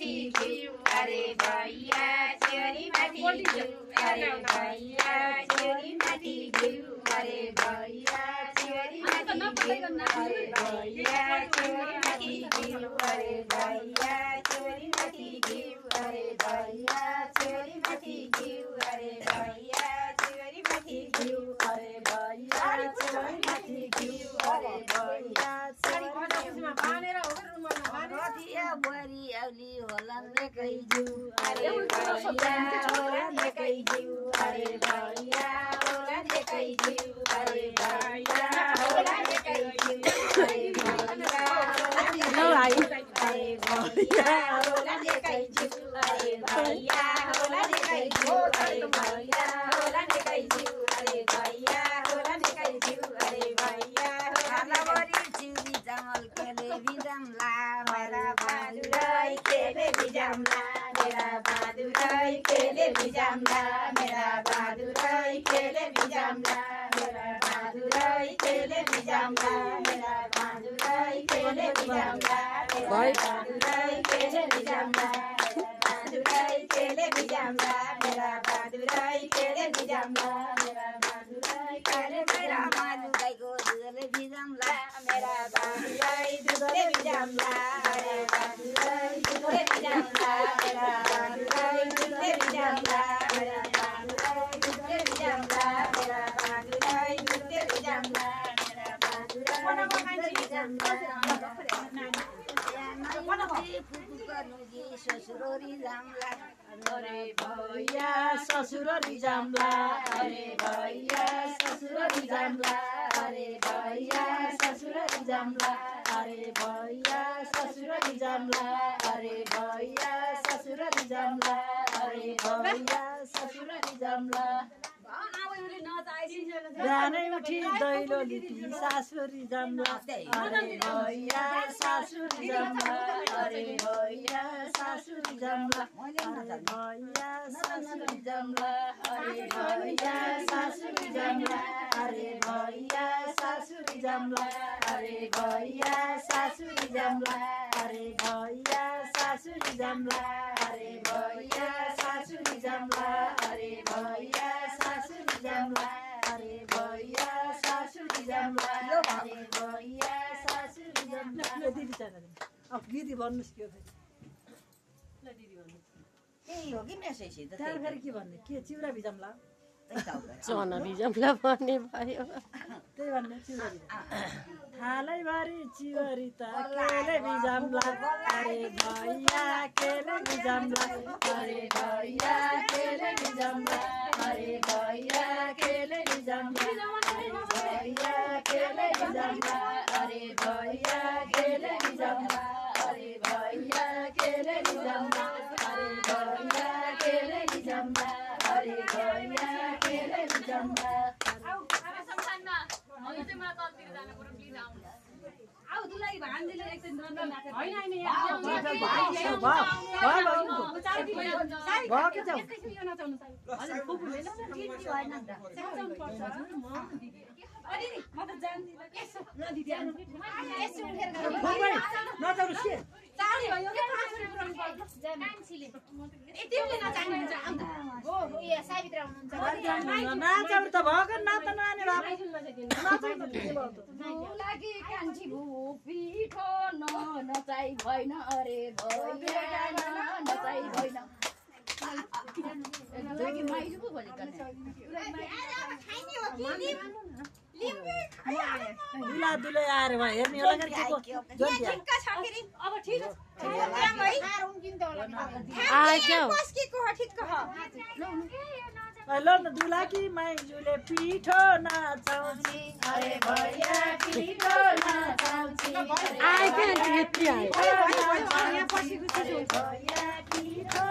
माथि घिउ अरे भैया छोरी माथि घिउ अरे भैया छोरी माथि घिउ अरे भैया छोरी माथि घिउ अरे भैया छोरी माथि घिउ अरे भैया छोरी माथि घिउ अरे भैया छोरी माथि घिउ अरे भैया छोरी माथि घिउ अरे भैया छोरी माथि घिउ अरे भैया रथिया बुहारी औली होलान् लेकै जिउ अरे भैया होलान् लेकै जिउ अरे भैया होलान् लेकै जिउ अरे भैया होलान् लेकै जिउ अरे भैया होलान् लेकै जिउ अरे भैया होलान् लेकै जिउ अरे भैया होलान् लेकै जिउ अरे भैया होलान् लेकै जिउ अरे भैया हालावरी चिउरी चामल केले बिजामला मेरा बहादुरै केले बिजामला मेरा बहादुरै केले बिजामला मेरा बहादुरै केले बिजामला मेरा बहादुरै केले बिजामला मेरा बहादुरै केले बिजामला मेरा बहादुरै केले बिजामला बहादुरै केले बिजामला मेरा बहादुरै केले बिजामला मेरा बहादुरै केले मेरा मालु गाईको दुधले बिजामला मेरा बहादुरै दुधले बिजामला अरे बहादुरै दुधले बिजामला मेरा बहादुरै दुधले बिजामला मेरा बहादुरै दुधले बिजामला मेरा बहादुरै दुधले बिजामला मेरा बहादुरै बिजामला ससुरोरी जामला अरे भैया ससुरोरी जामला अरे भैया ससुरोरी जामला अरे भैया ससुरोरी जामला अरे भैया ससुरोरी जामला अरे भैया ससुरोरी जामला अरे भैया ससुरोरी जामला जानै उठी दैलो लिटी सासुरी जामला अरे भैया सासुरी जामला अरे भैया सासुरी जामला अरे भैया सासुरी जामला अरे भैया सासुरी जामला अरे भैया सासुरी जामला अरे भैया सासुरी जामला अरे भैया सासुरी जामला अरे भैया सासुरी जामला अरे भैया सासुरी जामला अरे भैया सासुरी जामला अरे भैया सासुरी जामला दिदी चाहिँ अब दिदी भन्नुस् के हो ल दिदी भन्नुस् त्यही हो कि मेसेज त त्यहाँ फेरि के भन्ने के चिउरा बिजामला चना बिजामला भन्ने भयो त्यही भन्ने चिउरा थालैभरि चिउरी त केले बिजामला अरे भैया केले बिजामला अरे भैया केले बिजामला अरे भैया केले बिजामला भैया केले बिजामला अरे भैया केले बिजामला अरे भैया केले बिजामला अरे भैया केले बिजामला अरे भैया केले बिजामला नचाइ भएन अरे भैया नचाइ भएन दुला दुलै आएर हेर्ने होला ल न दुला कि माइजूले पिठो नचाउँछि अरे भैया पिठो नचाउँछि आए के यति आए भैया पिठो